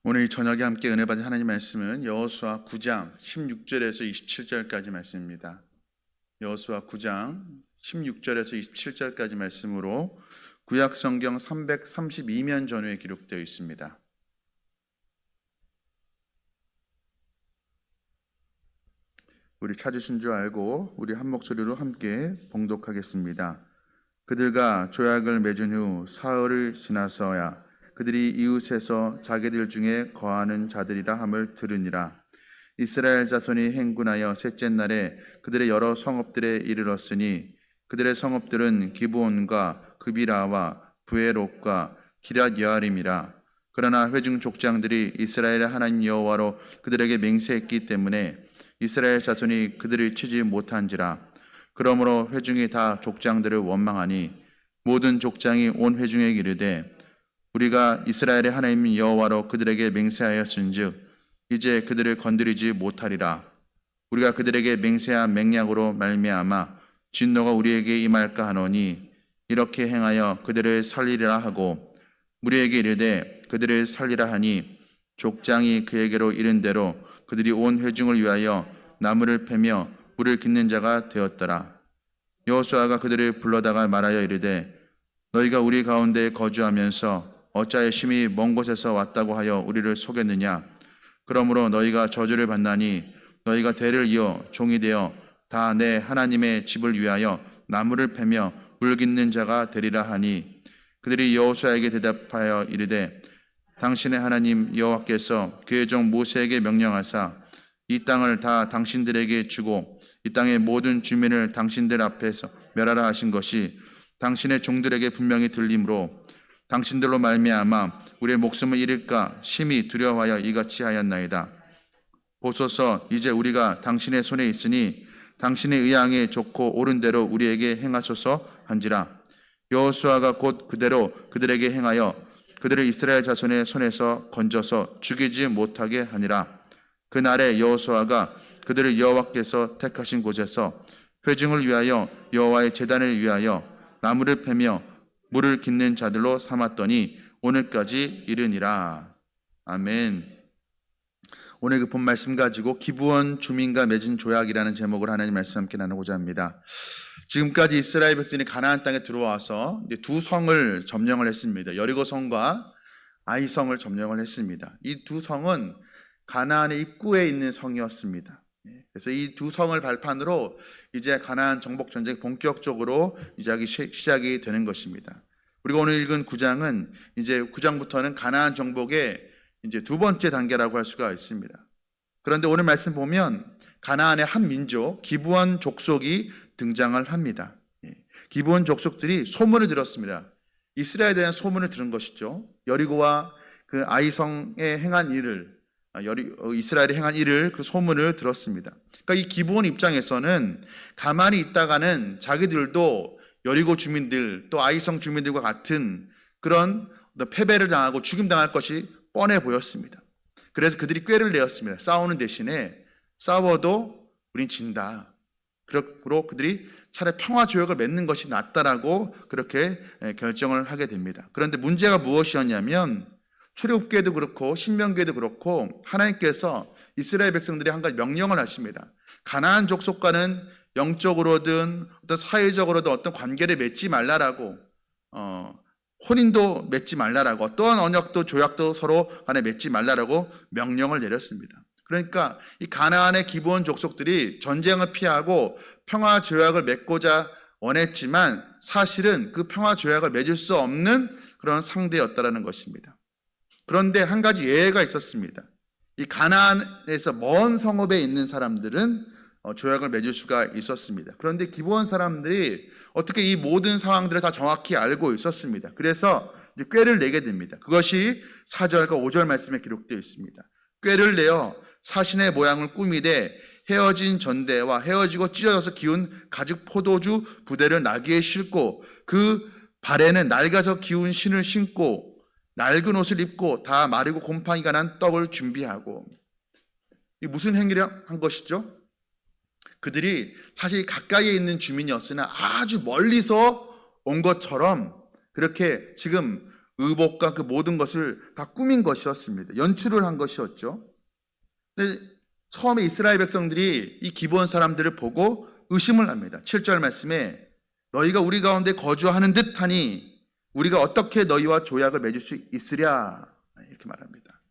오늘 이 저녁에 함께 은혜 받은 하나님 말씀은 여호수아 9장 16절에서 27절까지 말씀입니다. 여호수아 9장 16절에서 27절까지 말씀으로 구약 성경 332면 전후에 기록되어 있습니다. 우리 찾으신 줄 알고 우리 한 목소리로 함께 봉독하겠습니다. 그들과 조약을 맺은 후 사흘을 지나서야 그들이 이웃에서 자기들 중에 거하는 자들이라 함을 들으니라. 이스라엘 자손이 행군하여 셋째 날에 그들의 여러 성읍들에 이르렀으니 그들의 성읍들은 기브온과 그비라와 부에롯과 기럇 여아림이라. 그러나 회중 족장들이 이스라엘의 하나님 여호와로 그들에게 맹세했기 때문에 이스라엘 자손이 그들을 치지 못한지라. 그러므로 회중이 다 족장들을 원망하니 모든 족장이 온 회중에게 이르되 우리가 이스라엘의 하나님 여호와로 그들에게 맹세하였은즉 이제 그들을 건드리지 못하리라. 우리가 그들에게 맹세한 맹약으로 말미암아 진노가 우리에게 임할까 하노니 이렇게 행하여 그들을 살리리라 하고 우리에게 이르되 그들을 살리라 하니 족장이 그에게로 이른 대로 그들이 온 회중을 위하여 나무를 패며 물을 깃는 자가 되었더라. 여호수아가 그들을 불러다가 말하여 이르되 너희가 우리 가운데 거주하면서 어찌하여 심히 먼 곳에서 왔다고 하여 우리를 속였느냐. 그러므로 너희가 저주를 받나니 너희가 대를 이어 종이 되어 다 내 하나님의 집을 위하여 나무를 패며 물 깃는 자가 되리라 하니 그들이 여호수아에게 대답하여 이르되 당신의 하나님 여호와께서 그의 종 모세에게 명령하사 이 땅을 다 당신들에게 주고 이 땅의 모든 주민을 당신들 앞에서 멸하라 하신 것이 당신의 종들에게 분명히 들림으로 당신들로 말미암아 우리의 목숨을 잃을까 심히 두려워하여 이같이 하였나이다. 보소서 이제 우리가 당신의 손에 있으니 당신의 의향에 좋고 옳은 대로 우리에게 행하소서 한지라. 여호수아가 곧 그대로 그들에게 행하여 그들을 이스라엘 자손의 손에서 건져서 죽이지 못하게 하니라. 그날에 여호수아가 그들을 여호와께서 택하신 곳에서 회중을 위하여 여호와의 제단을 위하여 나무를 패며 물을 깃는 자들로 삼았더니 오늘까지 이르니라. 아멘. 오늘 그 본 말씀 가지고 기브온 주민과 맺은 조약이라는 제목으로 하나님 말씀 함께 나누고자 합니다. 지금까지 이스라엘 백성이 가나안 땅에 들어와서 두 성을 점령을 했습니다. 여리고 성과 아이 성을 점령을 했습니다. 이 두 성은 가나안의 입구에 있는 성이었습니다. 그래서 이 두 성을 발판으로 이제 가나안 정복 전쟁이 본격적으로 시작이 되는 것입니다. 우리가 오늘 읽은 9장은 이제 9장부터는 가나안 정복의 이제 두 번째 단계라고 할 수가 있습니다. 그런데 오늘 말씀 보면 가나안의 한 민족 기브온 족속이 등장을 합니다. 기브온 족속들이 소문을 들었습니다. 이스라엘에 대한 소문을 들은 것이죠. 여리고와 그 아이성에 행한 일을 이스라엘이 행한 일을 그 소문을 들었습니다. 그러니까 이 기브온 입장에서는 가만히 있다가는 자기들도 여리고 주민들 또 아이성 주민들과 같은 그런 패배를 당하고 죽임당할 것이 뻔해 보였습니다. 그래서 그들이 꾀를 내었습니다. 싸우는 대신에 싸워도 우린 진다. 그러므로 그들이 차라리 평화조약을 맺는 것이 낫다라고 그렇게 결정을 하게 됩니다. 그런데 문제가 무엇이었냐면 출애굽기에도 그렇고 신명기에도 그렇고 하나님께서 이스라엘 백성들이 한 가지 명령을 하십니다. 가나안 족속과는 영적으로든 어떤 사회적으로든 어떤 관계를 맺지 말라라고 혼인도 맺지 말라라고 어떠한 언약도 조약도 서로 간에 맺지 말라라고 명령을 내렸습니다. 그러니까 이 가나안의 기브온 족속들이 전쟁을 피하고 평화 조약을 맺고자 원했지만 사실은 그 평화 조약을 맺을 수 없는 그런 상대였다라는 것입니다. 그런데 한 가지 예외가 있었습니다. 이 가나안에서 먼 성읍에 있는 사람들은 조약을 맺을 수가 있었습니다. 그런데 기브온 사람들이 어떻게 이 모든 상황들을 다 정확히 알고 있었습니다. 그래서 이제 꾀를 내게 됩니다. 그것이 4절과 5절 말씀에 기록되어 있습니다. 꾀를 내어 사신의 모양을 꾸미되 헤어진 전대와 헤어지고 찢어져서 기운 가죽 포도주 부대를 나귀에 싣고 그 발에는 낡아서 기운 신을 신고 낡은 옷을 입고 다 마르고 곰팡이가 난 떡을 준비하고. 이 무슨 행위를 한 것이죠? 그들이 사실 가까이에 있는 주민이었으나 아주 멀리서 온 것처럼 그렇게 지금 의복과 그 모든 것을 다 꾸민 것이었습니다. 연출을 한 것이었죠. 근데 처음에 이스라엘 백성들이 이 기브온 사람들을 보고 의심을 합니다. 7절 말씀에 너희가 우리 가운데 거주하는 듯 하니 우리가 어떻게 너희와 조약을 맺을 수 있으랴, 이렇게 말합니다.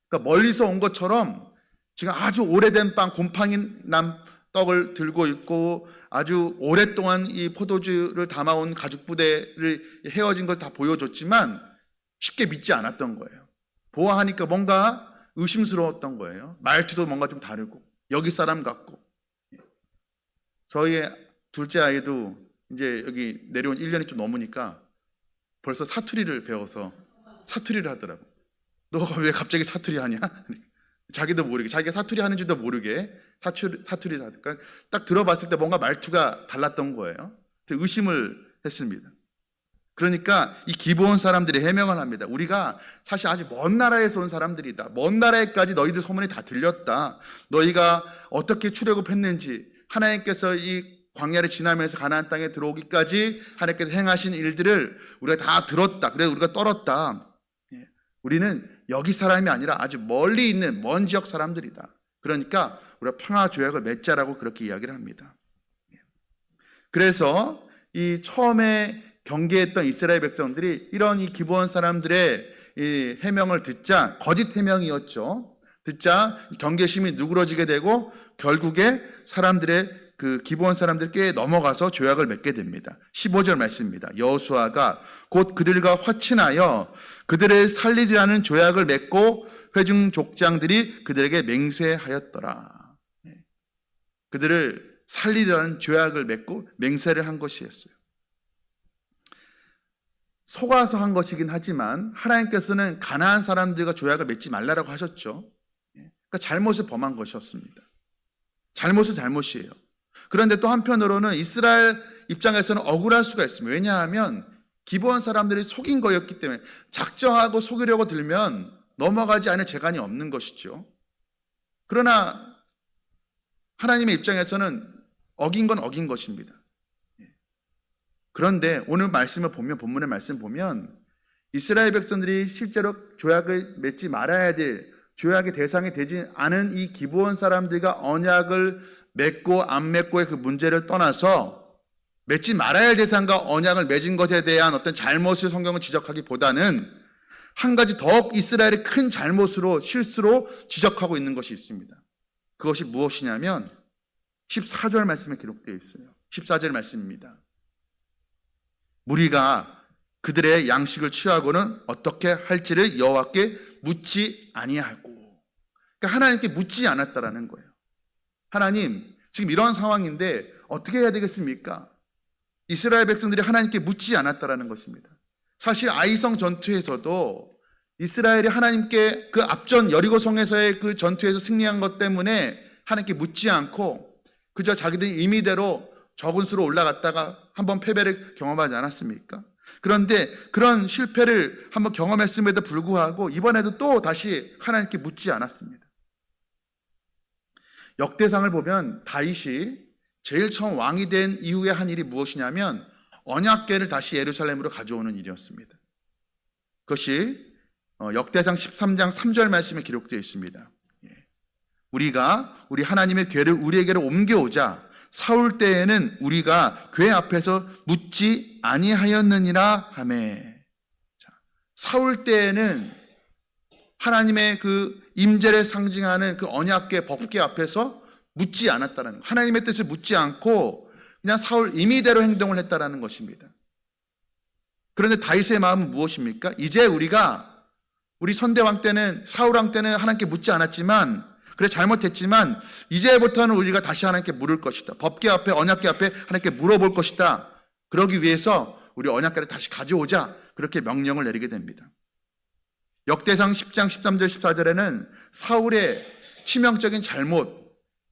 그러니까 멀리서 온 것처럼 지금 아주 오래된 빵, 곰팡이 난 떡을 들고 있고 아주 오랫동안 이 포도주를 담아온 가죽 부대를 헤어진 걸 다 보여줬지만 쉽게 믿지 않았던 거예요. 보아하니까 뭔가 의심스러웠던 거예요. 말투도 뭔가 좀 다르고 여기 사람 같고. 저희의 둘째 아이도 이제 여기 내려온 1년이 좀 넘으니까 벌써 사투리를 배워서 사투리를 하더라고. 너가 왜 갑자기 사투리 하냐? 자기도 모르게, 자기가 사투리 하는지도 모르게 사투리를 하니까 딱 들어봤을 때 뭔가 말투가 달랐던 거예요. 의심을 했습니다. 그러니까 이 기브온 사람들이 해명을 합니다. 우리가 사실 아주 먼 나라에서 온 사람들이다. 먼 나라에까지 너희들 소문이 다 들렸다. 너희가 어떻게 출애굽했는지, 하나님께서 이 광야를 지나면서 가나안 땅에 들어오기까지 하나님께서 행하신 일들을 우리가 다 들었다. 그래서 우리가 떨었다. 우리는 여기 사람이 아니라 아주 멀리 있는 먼 지역 사람들이다. 그러니까 우리가 평화 조약을 맺자라고 그렇게 이야기를 합니다. 그래서 이 처음에 경계했던 이스라엘 백성들이 이런 이 기브온 사람들의 이 해명을 듣자, 거짓 해명이었죠. 듣자 경계심이 누그러지게 되고 결국에 사람들의 그 기브온 사람들께 넘어가서 조약을 맺게 됩니다. 15절 말씀입니다. 여호수아가 곧 그들과 화친하여 그들을 살리리라는 조약을 맺고 회중 족장들이 그들에게 맹세하였더라. 그들을 살리리라는 조약을 맺고 맹세를 한 것이었어요. 속아서 한 것이긴 하지만 하나님께서는 가나안 사람들과 조약을 맺지 말라라고 하셨죠. 그러니까 잘못을 범한 것이었습니다. 잘못은 잘못이에요. 그런데 또 한편으로는 이스라엘 입장에서는 억울할 수가 있습니다. 왜냐하면 기브온 사람들이 속인 거였기 때문에 작정하고 속이려고 들면 넘어가지 않을 재간이 없는 것이죠. 그러나 하나님의 입장에서는 어긴 건 어긴 것입니다. 그런데 오늘 말씀을 보면, 본문의 말씀 보면 이스라엘 백성들이 실제로 조약을 맺지 말아야 될 조약의 대상이 되지 않은 이 기브온 사람들과 언약을 맺고 안 맺고의 그 문제를 떠나서 맺지 말아야 할 대상과 언약을 맺은 것에 대한 어떤 잘못을 성경은 지적하기보다는 한 가지 더욱 이스라엘의 큰 잘못으로, 실수로 지적하고 있는 것이 있습니다. 그것이 무엇이냐면 14절 말씀에 기록되어 있어요. 14절 말씀입니다. 무리가 그들의 양식을 취하고는 어떻게 할지를 여호와께 묻지 아니하고, 그러니까 하나님께 묻지 않았다라는 거예요. 하나님, 지금 이런 상황인데 어떻게 해야 되겠습니까? 이스라엘 백성들이 하나님께 묻지 않았다라는 것입니다. 사실 아이성 전투에서도 이스라엘이 하나님께 그 앞전 여리고성에서의 그 전투에서 승리한 것 때문에 하나님께 묻지 않고 그저 자기들 임의대로 적은 수로 올라갔다가 한번 패배를 경험하지 않았습니까? 그런데 그런 실패를 한번 경험했음에도 불구하고 이번에도 또 다시 하나님께 묻지 않았습니다. 역대상을 보면 다윗이 제일 처음 왕이 된 이후에 한 일이 무엇이냐면 언약궤를 다시 예루살렘으로 가져오는 일이었습니다. 그것이 역대상 13장 3절 말씀에 기록되어 있습니다. 우리가 우리 하나님의 궤를 우리에게로 옮겨오자 사울 때에는 우리가 궤 앞에서 묻지 아니하였느니라 하매. 사울 때에는 하나님의 그 임재를 상징하는 그 언약궤 법궤 앞에서 묻지 않았다는 것. 하나님의 뜻을 묻지 않고 그냥 사울 임의대로 행동을 했다라는 것입니다. 그런데 다윗의 마음은 무엇입니까? 이제 우리 선대왕 때는, 사울 왕 때는 하나님께 묻지 않았지만, 그래 잘못했지만 이제부터는 우리가 다시 하나님께 물을 것이다. 법궤 앞에, 언약궤 앞에 하나님께 물어볼 것이다. 그러기 위해서 우리 언약궤를 다시 가져오자. 그렇게 명령을 내리게 됩니다. 역대상 10장 13절 14절에는 사울의 치명적인 잘못,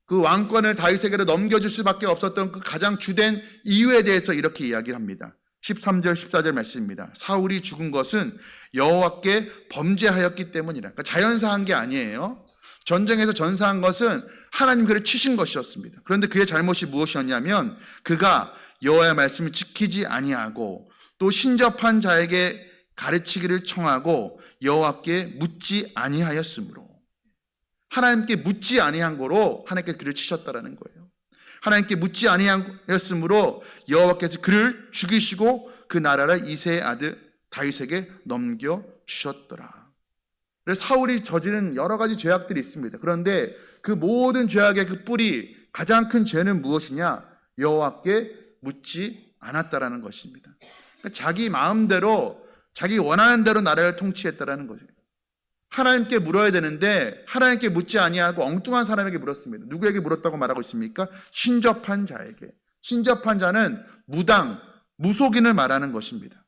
그 왕권을 다윗에게로 넘겨줄 수밖에 없었던 그 가장 주된 이유에 대해서 이렇게 이야기를 합니다. 13절 14절 말씀입니다. 사울이 죽은 것은 여호와께 범죄하였기 때문이라. 그러니까 자연사한 게 아니에요. 전쟁에서 전사한 것은 하나님 그를 치신 것이었습니다. 그런데 그의 잘못이 무엇이었냐면 그가 여호와의 말씀을 지키지 아니하고 또 신접한 자에게 가르치기를 청하고 여호와께 묻지 아니하였으므로, 하나님께 묻지 아니한 거로 하나님께서 그를 치셨다라는 거예요. 하나님께 묻지 아니하였으므로 여호와께서 그를 죽이시고 그 나라를 이새의 아들 다윗에게 넘겨 주셨더라. 그래서 사울이 저지른 여러 가지 죄악들이 있습니다. 그런데 그 모든 죄악의 그 뿌리, 가장 큰 죄는 무엇이냐? 여호와께 묻지 않았다라는 것입니다. 그러니까 자기 마음대로, 자기 원하는 대로 나라를 통치했다라는 거죠. 하나님께 물어야 되는데 하나님께 묻지 아니하고 엉뚱한 사람에게 물었습니다. 누구에게 물었다고 말하고 있습니까? 신접한 자에게. 신접한 자는 무당, 무속인을 말하는 것입니다.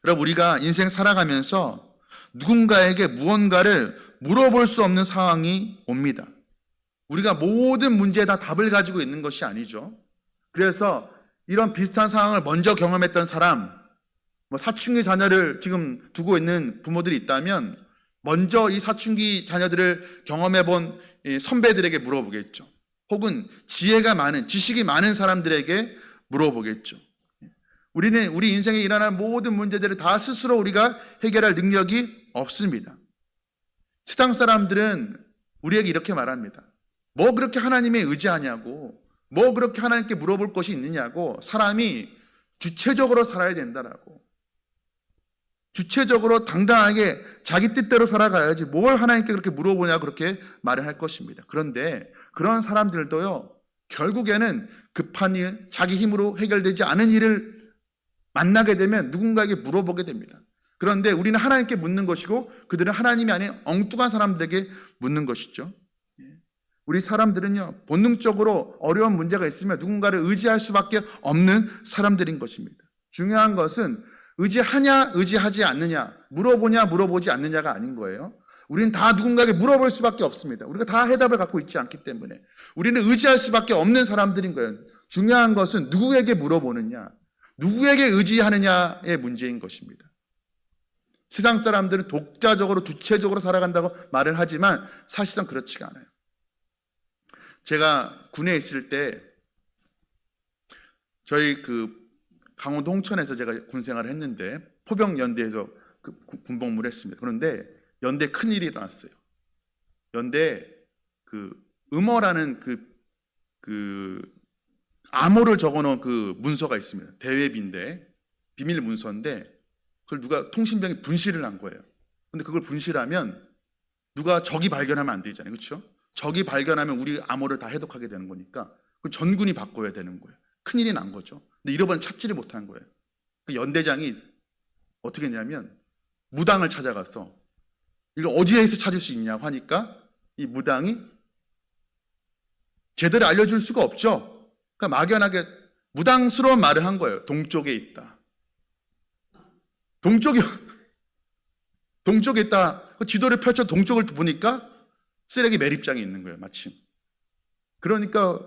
여러분, 우리가 인생 살아가면서 누군가에게 무언가를 물어볼 수 없는 상황이 옵니다. 우리가 모든 문제에 다 답을 가지고 있는 것이 아니죠. 그래서 이런 비슷한 상황을 먼저 경험했던 사람, 사춘기 자녀를 지금 두고 있는 부모들이 있다면 먼저 이 사춘기 자녀들을 경험해 본 선배들에게 물어보겠죠. 혹은 지혜가 많은, 지식이 많은 사람들에게 물어보겠죠. 우리는 우리 인생에 일어난 모든 문제들을 다 스스로 우리가 해결할 능력이 없습니다. 세상 사람들은 우리에게 이렇게 말합니다. 뭐 그렇게 하나님에 의지하냐고, 뭐 그렇게 하나님께 물어볼 것이 있느냐고, 사람이 주체적으로 살아야 된다라고, 주체적으로 당당하게 자기 뜻대로 살아가야지 뭘 하나님께 그렇게 물어보냐, 그렇게 말을 할 것입니다. 그런데 그런 사람들도요, 결국에는 급한 일, 자기 힘으로 해결되지 않은 일을 만나게 되면 누군가에게 물어보게 됩니다. 그런데 우리는 하나님께 묻는 것이고 그들은 하나님이 아닌 엉뚱한 사람들에게 묻는 것이죠. 우리 사람들은요, 본능적으로 어려운 문제가 있으면 누군가를 의지할 수밖에 없는 사람들인 것입니다. 중요한 것은 의지하냐, 의지하지 않느냐, 물어보냐, 물어보지 않느냐가 아닌 거예요. 우리는 다 누군가에게 물어볼 수밖에 없습니다. 우리가 다 해답을 갖고 있지 않기 때문에 우리는 의지할 수밖에 없는 사람들인 거예요. 중요한 것은 누구에게 물어보느냐, 누구에게 의지하느냐의 문제인 것입니다. 세상 사람들은 독자적으로, 주체적으로 살아간다고 말을 하지만 사실상 그렇지가 않아요. 제가 군에 있을 때 저희 강원도 홍천에서 제가 군 생활을 했는데 포병연대에서 군복무를 했습니다. 그런데 연대에 큰일이 일어났어요. 연대에 음어라는 암호를 적어놓은 문서가 있습니다. 대외비인데, 비밀 문서인데 그걸 누가 통신병이 분실을 한 거예요. 근데 그걸 분실하면 누가 적이 발견하면 안 되잖아요. 그렇죠? 적이 발견하면 우리 암호를 다 해독하게 되는 거니까 전군이 바꿔야 되는 거예요. 큰일이 난 거죠. 근데 잃어버린 찾지를 못한 거예요. 연대장이 어떻게 했냐면 무당을 찾아가서 이걸 어디에서 찾을 수 있냐고 하니까 이 무당이 제대로 알려줄 수가 없죠. 그러니까 막연하게 무당스러운 말을 한 거예요. 동쪽에 있다. 동쪽에 있다. 지도를 펼쳐 동쪽을 보니까 쓰레기 매립장이 있는 거예요. 마침. 그러니까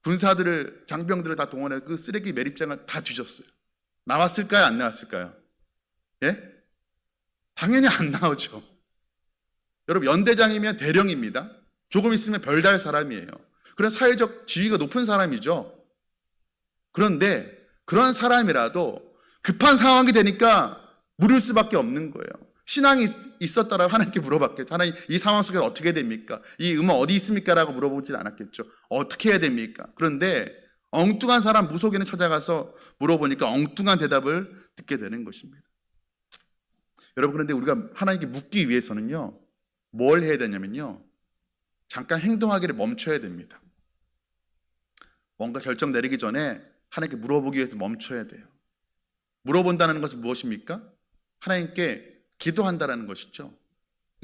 군사들을, 장병들을 다 동원해 그 쓰레기 매립장을 다 뒤졌어요. 나왔을까요? 안 나왔을까요? 예? 당연히 안 나오죠. 여러분, 연대장이면 대령입니다. 조금 있으면 별달 사람이에요. 그래서 사회적 지위가 높은 사람이죠. 그런데 그런 사람이라도 급한 상황이 되니까 물을 수밖에 없는 거예요. 신앙이 있었더라 하나님께 물어봤겠죠. 하나님, 이 상황 속에서 어떻게 됩니까? 이 음악 어디 있습니까? 라고 물어보진 않았겠죠. 어떻게 해야 됩니까? 그런데 엉뚱한 사람, 무속인을 찾아가서 물어보니까 엉뚱한 대답을 듣게 되는 것입니다. 여러분, 그런데 우리가 하나님께 묻기 위해서는요, 뭘 해야 되냐면요, 잠깐 행동하기를 멈춰야 됩니다. 뭔가 결정 내리기 전에 하나님께 물어보기 위해서 멈춰야 돼요. 물어본다는 것은 무엇입니까? 하나님께 기도한다라는 것이죠.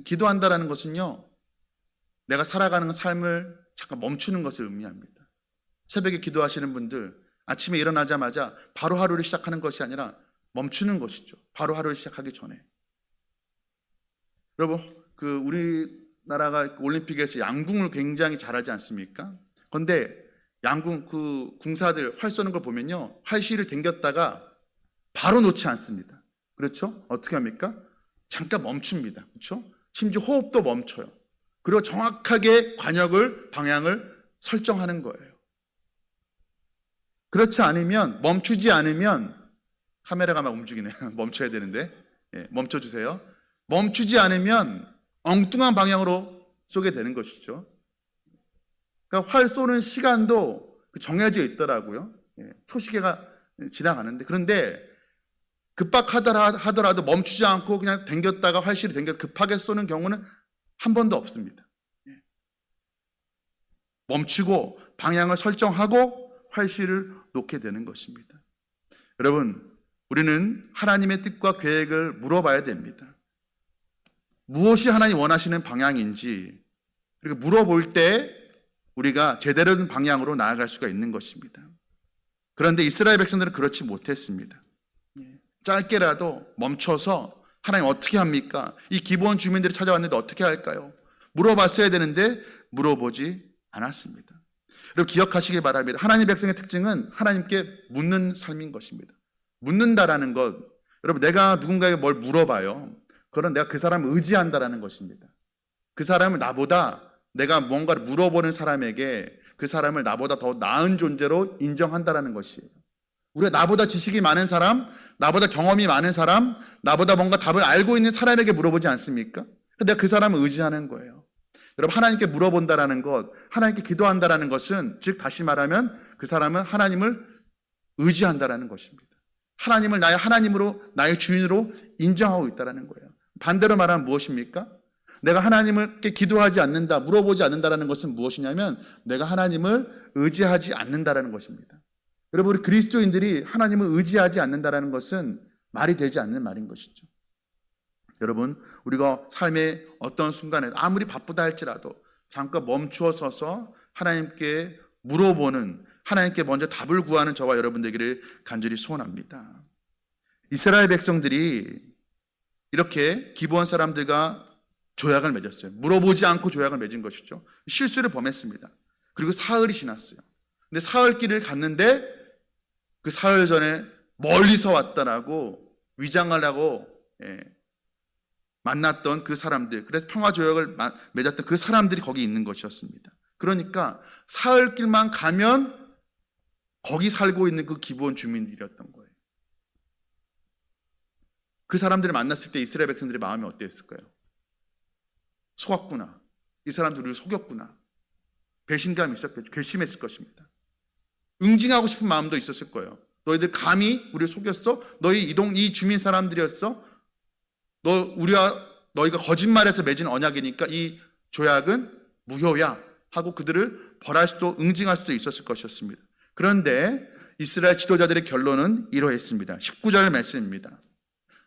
기도한다라는 것은요, 내가 살아가는 삶을 잠깐 멈추는 것을 의미합니다. 새벽에 기도하시는 분들, 아침에 일어나자마자 바로 하루를 시작하는 것이 아니라 멈추는 것이죠. 바로 하루를 시작하기 전에. 여러분, 우리나라가 올림픽에서 양궁을 굉장히 잘하지 않습니까? 그런데 양궁 궁사들 활 쏘는 걸 보면요, 활실을 당겼다가 바로 놓지 않습니다. 그렇죠? 어떻게 합니까? 잠깐 멈춥니다. 그렇죠? 심지어 호흡도 멈춰요. 그리고 정확하게 방향을 설정하는 거예요. 그렇지 않으면, 멈추지 않으면 카메라가 막 움직이네요. 멈춰야 되는데. 멈춰주세요. 멈추지 않으면 엉뚱한 방향으로 쏘게 되는 것이죠. 그러니까 활 쏘는 시간도 정해져 있더라고요. 초시계가 지나가는데, 그런데 급박하더라도 멈추지 않고 그냥 당겼다가 활실이 당겨서 급하게 쏘는 경우는 한 번도 없습니다. 멈추고 방향을 설정하고 활실을 놓게 되는 것입니다. 여러분, 우리는 하나님의 뜻과 계획을 물어봐야 됩니다. 무엇이 하나님 원하시는 방향인지, 그리고 물어볼 때 우리가 제대로 된 방향으로 나아갈 수가 있는 것입니다. 그런데 이스라엘 백성들은 그렇지 못했습니다. 짧게라도 멈춰서 하나님 어떻게 합니까? 이 기브온 주민들이 찾아왔는데 어떻게 할까요? 물어봤어야 되는데 물어보지 않았습니다. 여러분, 기억하시기 바랍니다. 하나님 백성의 특징은 하나님께 묻는 삶인 것입니다. 묻는다라는 것, 여러분, 내가 누군가에게 뭘 물어봐요. 그건 내가 그 사람을 의지한다라는 것입니다. 그 사람을 내가 뭔가를 물어보는 사람에게 그 사람을 나보다 더 나은 존재로 인정한다라는 것이에요. 우리가 나보다 지식이 많은 사람, 나보다 경험이 많은 사람, 나보다 뭔가 답을 알고 있는 사람에게 물어보지 않습니까? 내가 그 사람을 의지하는 거예요. 여러분, 하나님께 물어본다라는 것, 하나님께 기도한다라는 것은, 즉 다시 말하면 그 사람은 하나님을 의지한다라는 것입니다. 하나님을 나의 하나님으로, 나의 주인으로 인정하고 있다라는 거예요. 반대로 말하면 무엇입니까? 내가 하나님께 기도하지 않는다, 물어보지 않는다라는 것은 무엇이냐면 내가 하나님을 의지하지 않는다라는 것입니다. 여러분, 우리 그리스도인들이 하나님을 의지하지 않는다라는 것은 말이 되지 않는 말인 것이죠. 여러분, 우리가 삶의 어떤 순간에 아무리 바쁘다 할지라도 잠깐 멈추어 서서 하나님께 물어보는, 하나님께 먼저 답을 구하는 저와 여러분 되기를 간절히 소원합니다. 이스라엘 백성들이 이렇게 기브온 사람들과 조약을 맺었어요. 물어보지 않고 조약을 맺은 것이죠. 실수를 범했습니다. 그리고 사흘이 지났어요. 근데 사흘길을 갔는데 그 사흘 전에 멀리서 왔다라고 위장을 하고 만났던 그 사람들, 그래서 평화조약을 맺었던 그 사람들이 거기 있는 것이었습니다. 그러니까 사흘길만 가면 거기 살고 있는 그 기브온 주민들이었던 거예요. 그 사람들을 만났을 때 이스라엘 백성들의 마음이 어땠을까요? 속았구나. 이 사람들 우리를 속였구나. 배신감이 있었겠죠. 괘씸했을 것입니다. 응징하고 싶은 마음도 있었을 거예요. 너희들 감히 우리를 속였어? 너희 이 주민 사람들이었어? 너희가 거짓말해서 맺은 언약이니까 이 조약은 무효야 하고 그들을 벌할 수도, 응징할 수도 있었을 것이었습니다. 그런데 이스라엘 지도자들의 결론은 이러했습니다. 19절 말씀입니다.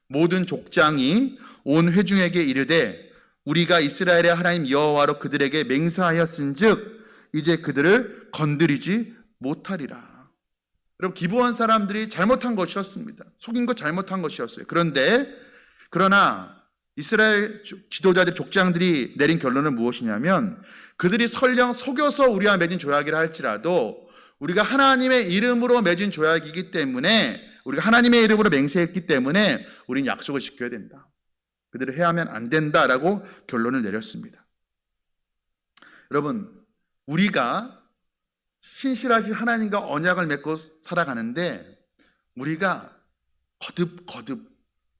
모든 족장이 온 회중에게 이르되 우리가 이스라엘의 하나님 여호와로 그들에게 맹세하였은즉 이제 그들을 건드리지 못하리라. 여러분, 기브온 사람들이 잘못한 것이었습니다. 속인 것 잘못한 것이었어요. 그러나 이스라엘 지도자들, 족장들이 내린 결론은 무엇이냐면 그들이 설령 속여서 우리와 맺은 조약이라 할지라도 우리가 하나님의 이름으로 맺은 조약이기 때문에, 우리가 하나님의 이름으로 맹세했기 때문에 우린 약속을 지켜야 된다. 그들을 해하면 안 된다라고 결론을 내렸습니다. 여러분, 우리가 신실하신 하나님과 언약을 맺고 살아가는데 우리가 거듭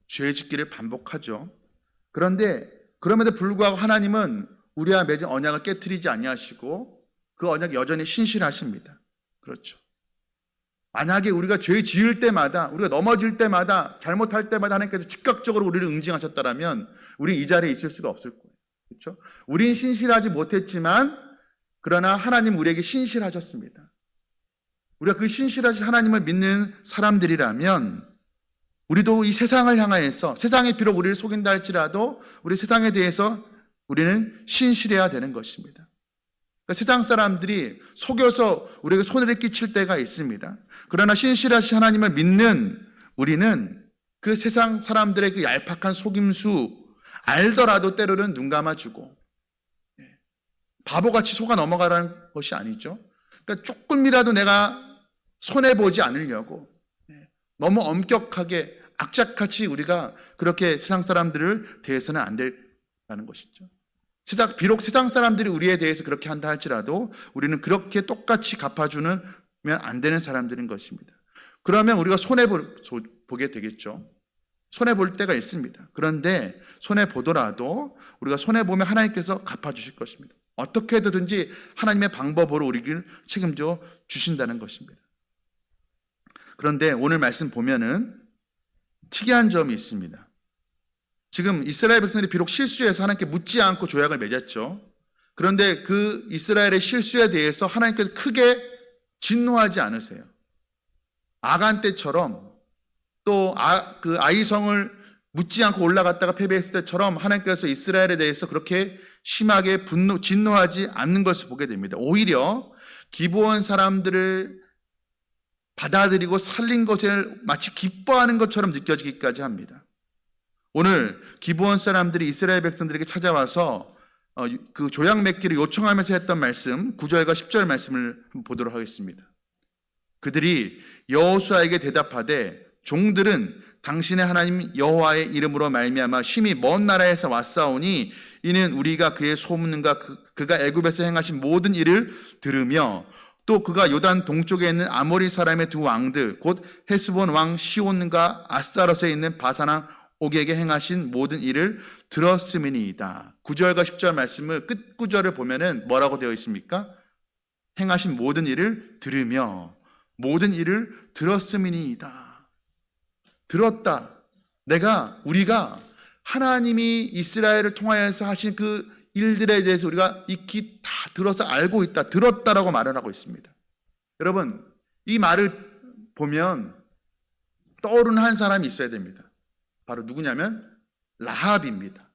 죄 짓기를 반복하죠. 그런데 그럼에도 불구하고 하나님은 우리와 맺은 언약을 깨트리지 아니하시고 그 언약이 여전히 신실하십니다. 그렇죠. 만약에 우리가 죄 지을 때마다, 우리가 넘어질 때마다, 잘못할 때마다 하나님께서 즉각적으로 우리를 응징하셨다면 우리는 이 자리에 있을 수가 없을 거예요. 그렇죠? 우린 신실하지 못했지만 그러나 하나님 우리에게 신실하셨습니다. 우리가 그 신실하신 하나님을 믿는 사람들이라면 우리도 이 세상을 향하여서, 세상이 비록 우리를 속인다 할지라도 우리 세상에 대해서 우리는 신실해야 되는 것입니다. 그러니까 세상 사람들이 속여서 우리에게 손해를 끼칠 때가 있습니다. 그러나 신실하신 하나님을 믿는 우리는 그 세상 사람들의 그 얄팍한 속임수 알더라도 때로는 눈 감아주고 바보같이 속아 넘어가라는 것이 아니죠. 그러니까 조금이라도 내가 손해보지 않으려고 너무 엄격하게 악착같이 우리가 그렇게 세상 사람들을 대해서는 안 된다는 것이죠. 비록 세상 사람들이 우리에 대해서 그렇게 한다 할지라도 우리는 그렇게 똑같이 갚아주면 안 되는 사람들인 것입니다. 그러면 우리가 손해볼 보게 되겠죠. 손해볼 때가 있습니다. 그런데 손해보더라도 우리가 손해보면 하나님께서 갚아주실 것입니다. 어떻게 해서든지 하나님의 방법으로 우리를 책임져 주신다는 것입니다. 그런데 오늘 말씀 보면은 특이한 점이 있습니다. 지금 이스라엘 백성들이 비록 실수해서 하나님께 묻지 않고 조약을 맺었죠. 그런데 그 이스라엘의 실수에 대해서 하나님께서 크게 진노하지 않으세요. 아간 때처럼 또 그 아이성을 묻지 않고 올라갔다가 패배했을 때처럼 하나님께서 이스라엘에 대해서 그렇게 심하게 진노하지 않는 것을 보게 됩니다. 오히려 기브온 사람들을 받아들이고 살린 것을 마치 기뻐하는 것처럼 느껴지기까지 합니다. 오늘 기브온 사람들이 이스라엘 백성들에게 찾아와서 그 조약 맺기를 요청하면서 했던 말씀 9절과 10절 말씀을 보도록 하겠습니다. 그들이 여호수아에게 대답하되 종들은 당신의 하나님 여호와의 이름으로 말미암아 심히 먼 나라에서 왔사오니 이는 우리가 그의 소문과 그가 애굽에서 행하신 모든 일을 들으며 또 그가 요단 동쪽에 있는 아모리 사람의 두 왕들 곧 헤스본 왕 시온과 아스타롯에 있는 바사랑 옥에게 행하신 모든 일을 들었음이니이다. 9절과 10절 말씀을 끝 구절을 보면은 뭐라고 되어 있습니까? 행하신 모든 일을 들으며 모든 일을 들었음이니이다. 들었다. 우리가 하나님이 이스라엘을 통하여서 하신 그 일들에 대해서 우리가 익히 다 들어서 알고 있다. 들었다라고 말을 하고 있습니다. 여러분, 이 말을 보면 떠오르는 한 사람이 있어야 됩니다. 바로 누구냐면 라합입니다.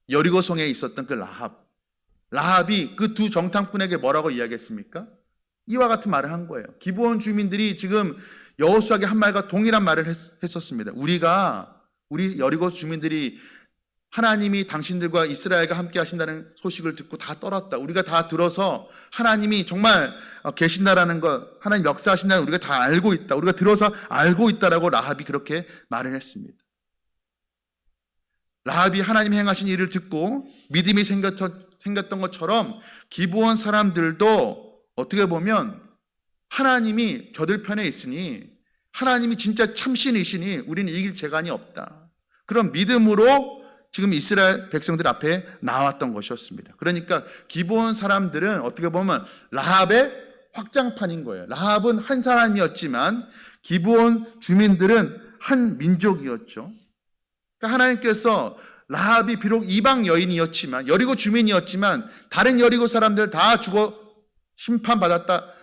여리고성에 있었던 그 라합. 라합이 그 두 정탐꾼에게 뭐라고 이야기했습니까? 이와 같은 말을 한 거예요. 기브온 주민들이 지금 여호수아에게 한 말과 동일한 말을 했었습니다. 우리 여리고 주민들이 하나님이 당신들과 이스라엘과 함께 하신다는 소식을 듣고 다 떠났다. 우리가 다 들어서 하나님이 정말 계신다라는 것, 하나님 역사하신다는 우리가 다 알고 있다. 우리가 들어서 알고 있다라고 라합이 그렇게 말을 했습니다. 라합이 하나님 행하신 일을 듣고 믿음이 생겼던 것처럼 기브온 사람들도 어떻게 보면 하나님이 저들 편에 있으니 하나님이 진짜 참신이시니 우리는 이길 재간이 없다. 그런 믿음으로 지금 이스라엘 백성들 앞에 나왔던 것이었습니다. 그러니까 기브온 사람들은 어떻게 보면 라합의 확장판인 거예요. 라합은 한 사람이었지만 기브온 주민들은 한 민족이었죠. 그러니까 하나님께서 라합이 비록 이방 여인이었지만 여리고 주민이었지만 다른 여리고 사람들 다 죽어 심판받았다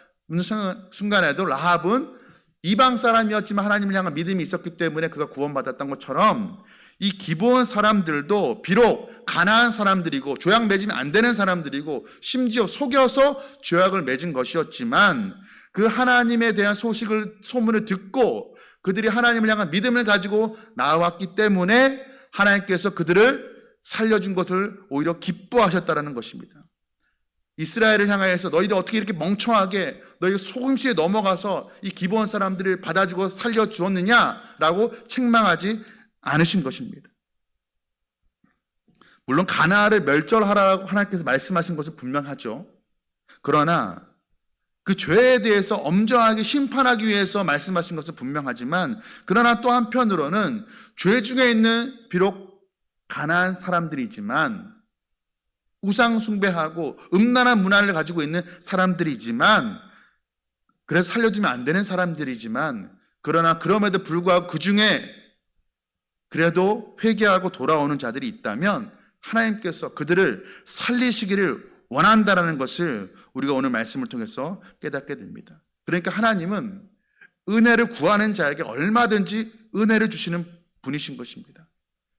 순간에도 라합은 이방 사람이었지만 하나님을 향한 믿음이 있었기 때문에 그가 구원받았던 것처럼 이 기브온 사람들도 비록 가나안 사람들이고 조약 맺으면 안 되는 사람들이고 심지어 속여서 조약을 맺은 것이었지만 그 하나님에 대한 소문을 듣고 그들이 하나님을 향한 믿음을 가지고 나왔기 때문에 하나님께서 그들을 살려준 것을 오히려 기뻐하셨다는 것입니다. 이스라엘을 향하여서 너희들 어떻게 이렇게 멍청하게 너희 속임수에 넘어가서 이 기브온 사람들을 받아주고 살려주었느냐라고 책망하지 않으신 것입니다. 물론 가나안을 멸절하라고 하나님께서 말씀하신 것은 분명하죠. 그러나 그 죄에 대해서 엄정하게 심판하기 위해서 말씀하신 것은 분명하지만 그러나 또 한편으로는 죄 중에 있는 비록 가나안 사람들이지만 우상 숭배하고 음란한 문화를 가지고 있는 사람들이지만 그래서 살려주면 안 되는 사람들이지만 그러나 그럼에도 불구하고 그 중에 그래도 회개하고 돌아오는 자들이 있다면 하나님께서 그들을 살리시기를 원한다라는 것을 우리가 오늘 말씀을 통해서 깨닫게 됩니다. 그러니까 하나님은 은혜를 구하는 자에게 얼마든지 은혜를 주시는 분이신 것입니다.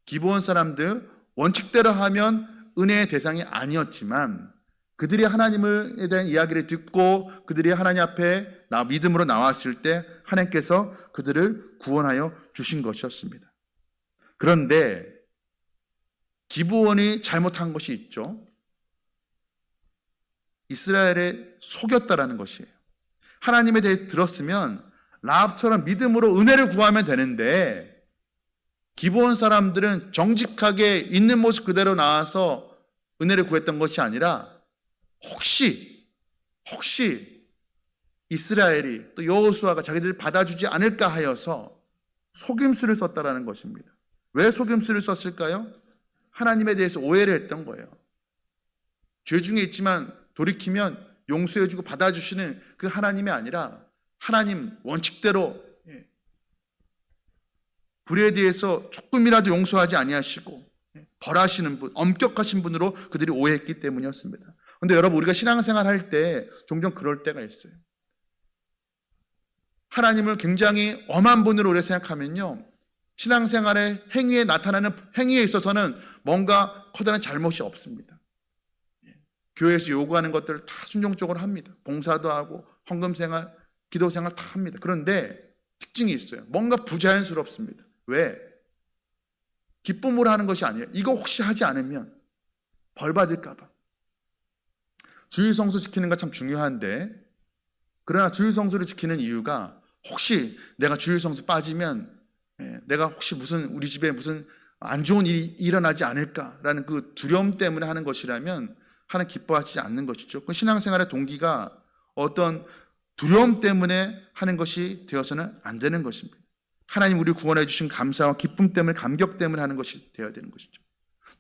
기브온 사람들 원칙대로 하면 은혜의 대상이 아니었지만 그들이 하나님에 대한 이야기를 듣고 그들이 하나님 앞에 믿음으로 나왔을 때 하나님께서 그들을 구원하여 주신 것이었습니다. 그런데 기브온이 잘못한 것이 있죠. 이스라엘에 속였다라는 것이에요. 하나님에 대해 들었으면 라합처럼 믿음으로 은혜를 구하면 되는데 기브온 사람들은 정직하게 있는 모습 그대로 나와서 은혜를 구했던 것이 아니라 혹시 이스라엘이 또 여호수아가 자기들을 받아주지 않을까 하여서 속임수를 썼다라는 것입니다. 왜 속임수를 썼을까요? 하나님에 대해서 오해를 했던 거예요. 죄 중에 있지만 돌이키면 용서해주고 받아주시는 그 하나님이 아니라 하나님 원칙대로 불의에 대해서 조금이라도 용서하지 아니하시고 벌하시는 분, 엄격하신 분으로 그들이 오해했기 때문이었습니다. 그런데 여러분, 우리가 신앙생활 할 때 종종 그럴 때가 있어요. 하나님을 굉장히 엄한 분으로 오래 생각하면요, 신앙생활의 행위에 나타나는 행위에 있어서는 뭔가 커다란 잘못이 없습니다. 교회에서 요구하는 것들을 다 순종적으로 합니다. 봉사도 하고 헌금생활, 기도생활 다 합니다. 그런데 특징이 있어요. 뭔가 부자연스럽습니다. 왜? 기쁨으로 하는 것이 아니에요. 이거 혹시 하지 않으면 벌 받을까 봐. 주일 성수 지키는 거 참 중요한데, 그러나 주일 성수를 지키는 이유가 혹시 내가 주일 성수 빠지면 내가 혹시 우리 집에 무슨 안 좋은 일이 일어나지 않을까라는 그 두려움 때문에 하는 것이라면 하나님 기뻐하지 않는 것이죠. 그 신앙생활의 동기가 어떤 두려움 때문에 하는 것이 되어서는 안 되는 것입니다. 하나님 우리를 구원해 주신 감사와 기쁨 때문에, 감격 때문에 하는 것이 되어야 되는 것이죠.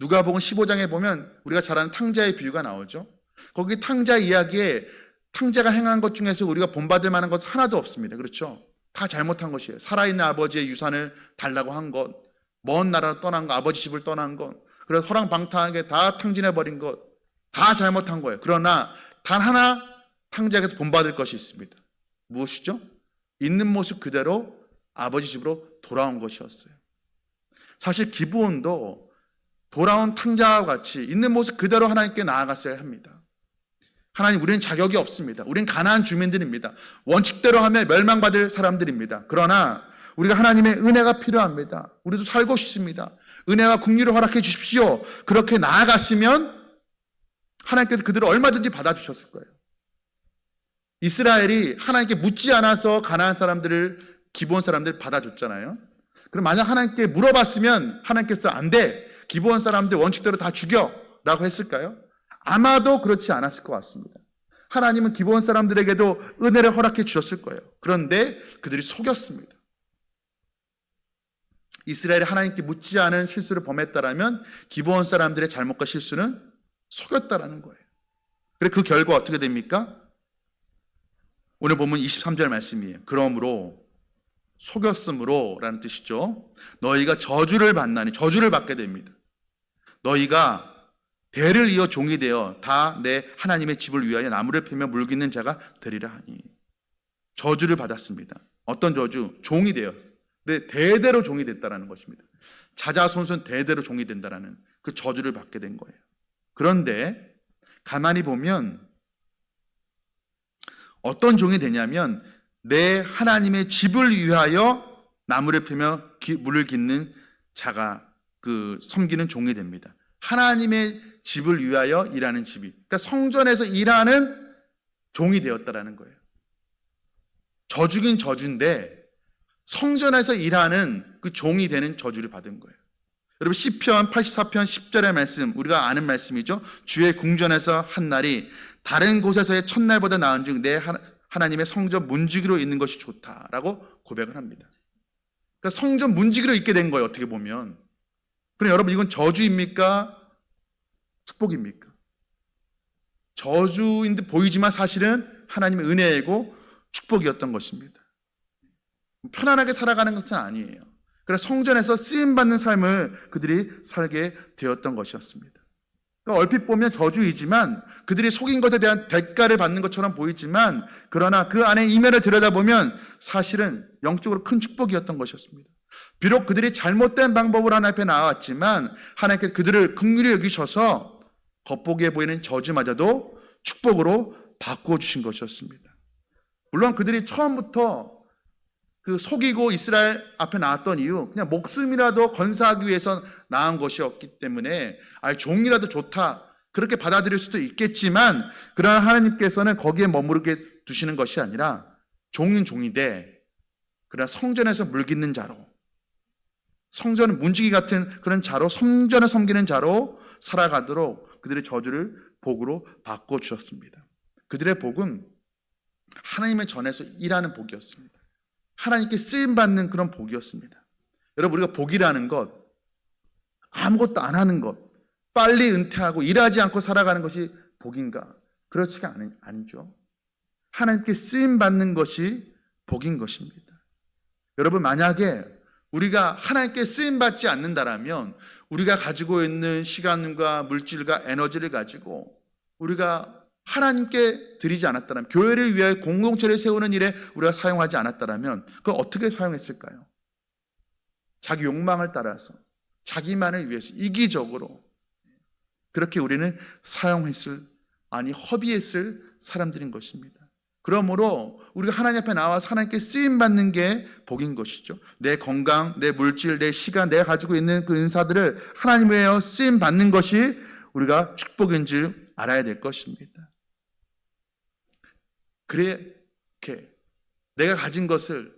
누가복음 15장에 보면 우리가 잘 아는 탕자의 비유가 나오죠. 거기 탕자 이야기에 탕자가 행한 것 중에서 우리가 본받을 만한 것 하나도 없습니다. 그렇죠? 다 잘못한 것이에요. 살아있는 아버지의 유산을 달라고 한 것, 먼 나라로 떠난 것, 아버지 집을 떠난 것, 그래서 허랑방탕하게 다 탕진해버린 것, 다 잘못한 거예요. 그러나 단 하나 탕자에게서 본받을 것이 있습니다. 무엇이죠? 있는 모습 그대로 아버지 집으로 돌아온 것이었어요. 사실 기브온도 돌아온 탕자와 같이 있는 모습 그대로 하나님께 나아갔어야 합니다. 하나님, 우리는 자격이 없습니다. 우리는 가나안 주민들입니다. 원칙대로 하면 멸망받을 사람들입니다. 그러나 우리가 하나님의 은혜가 필요합니다. 우리도 살고 싶습니다. 은혜와 긍휼을 허락해 주십시오. 그렇게 나아갔으면 하나님께서 그들을 얼마든지 받아주셨을 거예요. 이스라엘이 하나님께 묻지 않아서 가나안 사람들을, 기브온 사람들을 받아줬잖아요. 그럼 만약 하나님께 물어봤으면 하나님께서 안 돼, 기브온 사람들 원칙대로 다 죽여 라고 했을까요? 아마도 그렇지 않았을 것 같습니다. 하나님은 기브온 사람들에게도 은혜를 허락해 주셨을 거예요. 그런데 그들이 속였습니다. 이스라엘이 하나님께 묻지 않은 실수를 범했다라면 기브온 사람들의 잘못과 실수는 속였다라는 거예요. 그래, 그 결과 어떻게 됩니까? 오늘 보면 23절 말씀이에요. 그러므로, 속였으므로 라는 뜻이죠. 너희가 저주를 받나니, 저주를 받게 됩니다. 너희가 대를 이어 종이 되어 다 내 하나님의 집을 위하여 나무를 패며 물깃는 자가 되리라 하니. 저주를 받았습니다. 어떤 저주? 종이 되었어요. 근데 대대로 종이 됐다라는 것입니다. 자자손손 대대로 종이 된다라는 그 저주를 받게 된 거예요. 그런데 가만히 보면 어떤 종이 되냐면 내 하나님의 집을 위하여 나무를 패며 물을 깃는 자가 섬기는 종이 됩니다. 하나님의 집을 위하여 일하는 집이, 그러니까 성전에서 일하는 종이 되었다라는 거예요. 저주긴 저주인데 성전에서 일하는 그 종이 되는 저주를 받은 거예요. 여러분, 시편 84편 10절의 말씀, 우리가 아는 말씀이죠. 주의 궁전에서 한 날이 다른 곳에서의 첫날보다 나은즉 내 하나님의 성전 문지기로 있는 것이 좋다라고 고백을 합니다. 그러니까 성전 문지기로 있게 된 거예요, 어떻게 보면. 그럼 여러분, 이건 저주입니까? 축복입니까? 저주인 듯 보이지만 사실은 하나님의 은혜이고 축복이었던 것입니다. 편안하게 살아가는 것은 아니에요. 그래서 성전에서 쓰임받는 삶을 그들이 살게 되었던 것이었습니다. 그러니까 얼핏 보면 저주이지만 그들이 속인 것에 대한 대가를 받는 것처럼 보이지만, 그러나 그 안에 이면을 들여다보면 사실은 영적으로 큰 축복이었던 것이었습니다. 비록 그들이 잘못된 방법으로 하나님 앞에 나왔지만 하나님께서 그들을 긍휼히 여기셔서 겉보기에 보이는 저주마저도 축복으로 바꾸어 주신 것이었습니다. 물론 그들이 처음부터 속이고 이스라엘 앞에 나왔던 이유, 그냥 목숨이라도 건사하기 위해서 나온 것이었기 때문에 종이라도 좋다 그렇게 받아들일 수도 있겠지만, 그러나 하나님께서는 거기에 머무르게 두시는 것이 아니라 종인 종이되 그러나 성전에서 물깃는 자로, 성전은 문지기 같은 그런 자로, 성전을 섬기는 자로 살아가도록 그들의 저주를 복으로 바꿔주셨습니다. 그들의 복은 하나님의 전에서 일하는 복이었습니다. 하나님께 쓰임받는 그런 복이었습니다. 여러분, 우리가 복이라는 것, 아무것도 안 하는 것, 빨리 은퇴하고 일하지 않고 살아가는 것이 복인가? 그렇지가 아니죠. 하나님께 쓰임받는 것이 복인 것입니다. 여러분, 만약에 우리가 하나님께 쓰임받지 않는다라면 우리가 가지고 있는 시간과 물질과 에너지를 가지고 우리가 하나님께 드리지 않았다면, 교회를 위해 공동체를 세우는 일에 우리가 사용하지 않았다면 그걸 어떻게 사용했을까요? 자기 욕망을 따라서, 자기만을 위해서 이기적으로 그렇게 우리는 사용했을, 아니 허비했을 사람들인 것입니다. 그러므로 우리가 하나님 앞에 나와서 하나님께 쓰임받는 게 복인 것이죠. 내 건강, 내 물질, 내 시간, 내가 가지고 있는 그 은사들을 하나님 위하여 쓰임받는 것이 우리가 축복인 줄 알아야 될 것입니다. 그렇게 내가 가진 것을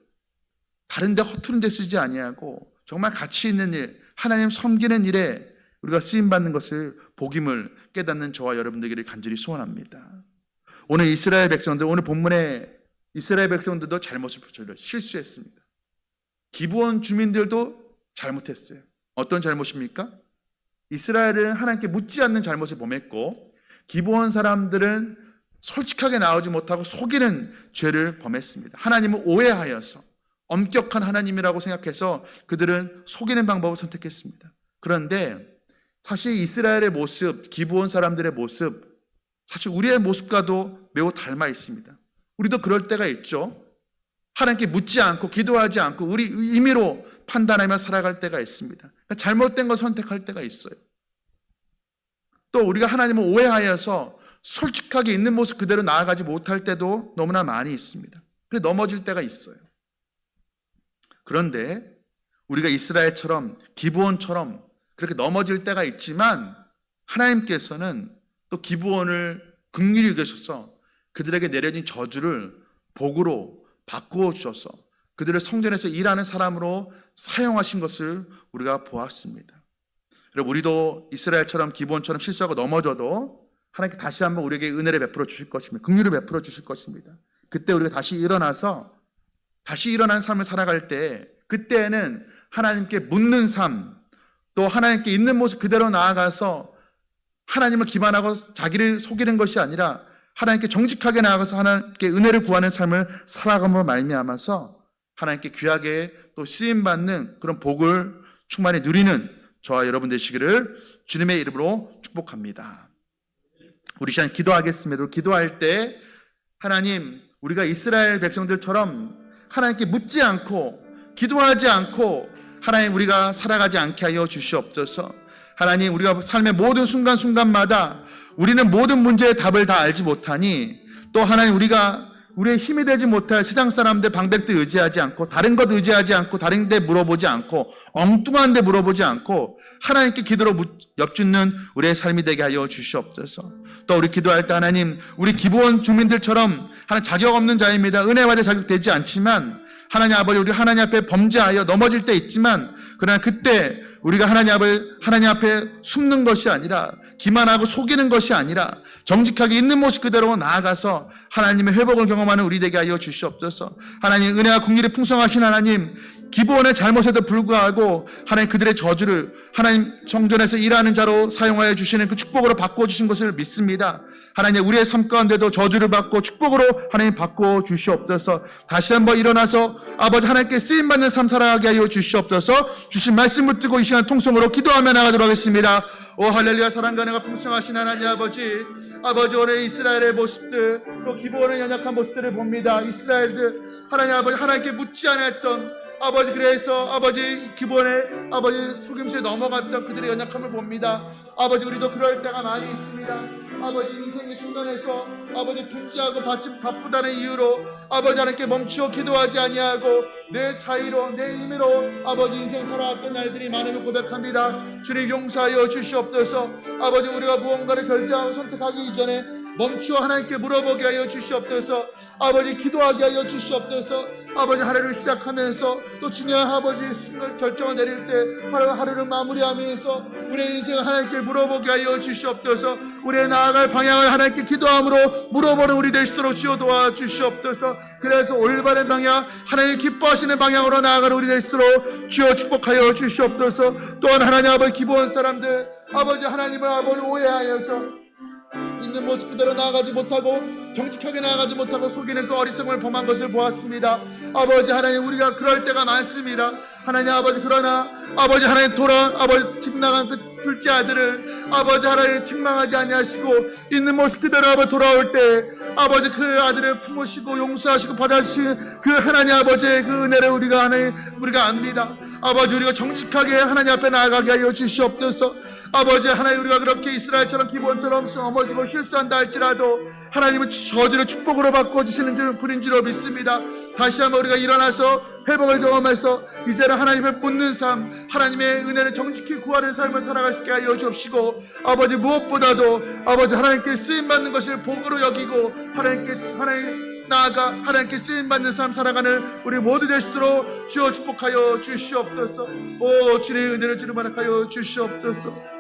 다른 데 허투른 데 쓰지 아니하고 정말 가치 있는 일, 하나님 섬기는 일에 우리가 쓰임받는 것을 복임을 깨닫는 저와 여러분들에게 간절히 소원합니다. 오늘 이스라엘 백성들, 오늘 본문에 이스라엘 백성들도 잘못을 저질러 실수했습니다. 기브온 주민들도 잘못했어요. 어떤 잘못입니까? 이스라엘은 하나님께 묻지 않는 잘못을 범했고, 기브온 사람들은 솔직하게 나오지 못하고 속이는 죄를 범했습니다. 하나님을 오해하여서 엄격한 하나님이라고 생각해서 그들은 속이는 방법을 선택했습니다. 그런데 사실 이스라엘의 모습, 기브온 사람들의 모습, 사실 우리의 모습과도 매우 닮아 있습니다. 우리도 그럴 때가 있죠. 하나님께 묻지 않고 기도하지 않고 우리 임의로 판단하며 살아갈 때가 있습니다. 그러니까 잘못된 걸 선택할 때가 있어요. 또 우리가 하나님을 오해하여서 솔직하게 있는 모습 그대로 나아가지 못할 때도 너무나 많이 있습니다. 그래서 넘어질 때가 있어요. 그런데 우리가 이스라엘처럼 기브온처럼 그렇게 넘어질 때가 있지만 하나님께서는 또 기브온을 긍휼히 여기셔서 그들에게 내려진 저주를 복으로 바꾸어 주셔서 그들을 성전에서 일하는 사람으로 사용하신 것을 우리가 보았습니다. 여러분, 우리도 이스라엘처럼 기브온처럼 실수하고 넘어져도 하나님께 다시 한번 우리에게 은혜를 베풀어 주실 것입니다. 긍휼을 베풀어 주실 것입니다. 그때 우리가 다시 일어나서 다시 일어난 삶을 살아갈 때, 그때에는 하나님께 묻는 삶, 또 하나님께 있는 모습 그대로 나아가서 하나님을 기반하고 자기를 속이는 것이 아니라 하나님께 정직하게 나아가서 하나님께 은혜를 구하는 삶을 살아감으로 말미암아서 하나님께 귀하게 또 쓰임받는 그런 복을 충만히 누리는 저와 여러분 되시기를 주님의 이름으로 축복합니다. 우리 시간 기도하겠습니다. 기도할 때 하나님, 우리가 이스라엘 백성들처럼 하나님께 묻지 않고 기도하지 않고 하나님 우리가 살아가지 않게 하여 주시옵소서. 하나님, 우리가 삶의 모든 순간순간마다 우리는 모든 문제의 답을 다 알지 못하니, 또 하나님 우리가 우리의 힘이 되지 못할 세상 사람들 방백들 의지하지 않고 다른 것 의지하지 않고 다른 데 물어보지 않고 엉뚱한 데 물어보지 않고 하나님께 기도로 엽주는 우리의 삶이 되게 하여 주시옵소서. 또 우리 기도할 때 하나님, 우리 기브온 주민들처럼 하나님 자격 없는 자입니다. 은혜 받을 자격 되지 않지만 하나님 아버지, 우리 하나님 앞에 범죄하여 넘어질 때 있지만, 그러나 그때 우리가 하나님 앞에 숨는 것이 아니라, 기만하고 속이는 것이 아니라 정직하게 있는 모습 그대로 나아가서 하나님의 회복을 경험하는 우리 되게 하여 주시옵소서. 하나님, 은혜와 긍휼이 풍성하신 하나님, 기브온의 잘못에도 불구하고 하나님 그들의 저주를 하나님 성전에서 일하는 자로 사용하여 주시는 그 축복으로 바꾸어 주신 것을 믿습니다. 하나님, 우리의 삶 가운데도 저주를 받고 축복으로 하나님 바꾸어 주시옵소서. 다시 한번 일어나서 아버지 하나님께 쓰임받는 삶 살아가게 하여 주시옵소서. 주신 말씀 붙들고 이 시간 통성으로 기도하며 나가도록 하겠습니다. 오 할렐루야. 사랑과 은혜가 풍성하신 하나님 아버지, 오늘 이스라엘의 모습들, 또 기브온의 연약한 모습들을 봅니다. 이스라엘들 하나님 아버지, 하나님께 묻지 않았던 아버지, 그래서 아버지 기브온의 아버지 속임수에 넘어갔던 그들의 연약함을 봅니다. 아버지, 우리도 그럴 때가 많이 있습니다. 아버지, 인생의 순간에서 아버지 분주하고 바쁘다는 이유로 아버지 하나님께 멈추어 기도하지 아니하고 내 자의로 내 힘으로 아버지 인생 살아왔던 날들이 많음을 고백합니다. 주님 용서하여 주시옵소서. 아버지, 우리가 무언가를 결정하고 선택하기 이전에 멈추어 하나님께 물어보게 하여 주시옵소서. 아버지 기도하게 하여 주시옵소서. 아버지 하루를 시작하면서 또 중요한 아버지 순간 결정을 내릴 때 하루를 마무리하면서 우리의 인생을 하나님께 물어보게 하여 주시옵소서. 우리의 나아갈 방향을 하나님께 기도함으로 물어보는 우리 될 수 있도록 주여 도와주시옵소서. 그래서 올바른 방향, 하나님 기뻐하시는 방향으로 나아가는 우리 될 수 있도록 주여 축복하여 주시옵소서. 또한 하나님 아버지 기본 사람들 아버지 하나님을 아버지 오해하여서 있는 모습 그대로 나아가지 못하고 정직하게 나아가지 못하고 속이는 그 어리석음을 범한 것을 보았습니다. 아버지 하나님 우리가 그럴 때가 많습니다. 하나님 아버지 그러나 아버지 하나님 돌아온 아버지 집 나간 그 둘째 아들을 아버지 하나님 책망하지 아니하시고 있는 모습 그대로 아버지 돌아올 때 아버지 그 아들을 품으시고 용서하시고 받아주신 그 하나님 아버지의 그 은혜를 우리가 압니다. 아버지 우리가 정직하게 하나님 앞에 나아가게 하여 주시옵소서. 아버지 하나님 우리가 그렇게 이스라엘처럼 기본처럼 넘어지고 실수한다 할지라도 하나님은 저주를 축복으로 바꿔주시는 분인 줄로 믿습니다. 다시 한번 우리가 일어나서 회복을 경험해서 이제는 하나님을 묻는 삶, 하나님의 은혜를 정직히 구하는 삶을 살아갈 수 있게 하여 주옵시고 아버지 무엇보다도 아버지 하나님께 쓰임받는 것을 복으로 여기고 하나님 나아가 하나님께 쓰임받는 삶 살아가는 우리 모두 될 수 있도록 주여 축복하여 주시옵소서. 오 주의 은혜를 주를 만하여 주시옵소서.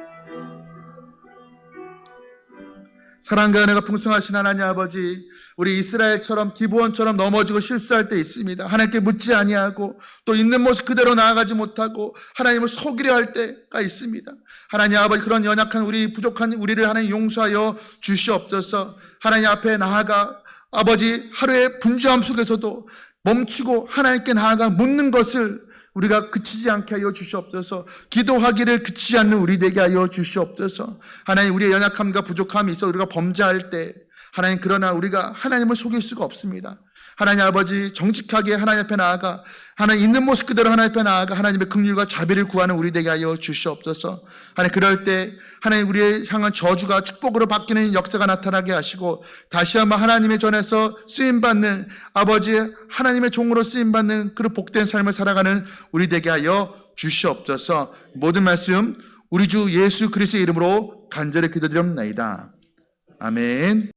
사랑과 은혜가 풍성하신 하나님 아버지, 우리 이스라엘처럼 기브온처럼 넘어지고 실수할 때 있습니다. 하나님께 묻지 아니하고 또 있는 모습 그대로 나아가지 못하고 하나님을 속이려 할 때가 있습니다. 하나님 아버지 그런 연약한 우리 부족한 우리를 하나님 용서하여 주시옵소서. 하나님 앞에 나아가 아버지 하루의 분주함 속에서도 멈추고 하나님께 나아가 묻는 것을 우리가 그치지 않게 하여 주시옵소서. 기도하기를 그치지 않는 우리 되게 하여 주시옵소서. 하나님 우리의 연약함과 부족함이 있어 우리가 범죄할 때 하나님 그러나 우리가 하나님을 속일 수가 없습니다. 하나님 아버지 정직하게 하나님 앞에 나아가 하나님 있는 모습 그대로 하나님 앞에 나아가 하나님의 긍휼과 자비를 구하는 우리 되게 하여 주시옵소서. 하나님 그럴 때 하나님 우리의 향한 저주가 축복으로 바뀌는 역사가 나타나게 하시고 다시 한번 하나님의 전에서 쓰임받는 아버지 하나님의 종으로 쓰임받는 그런 복된 삶을 살아가는 우리 되게 하여 주시옵소서. 모든 말씀 우리 주 예수 그리스도의 이름으로 간절히 기도드립나이다. 아멘.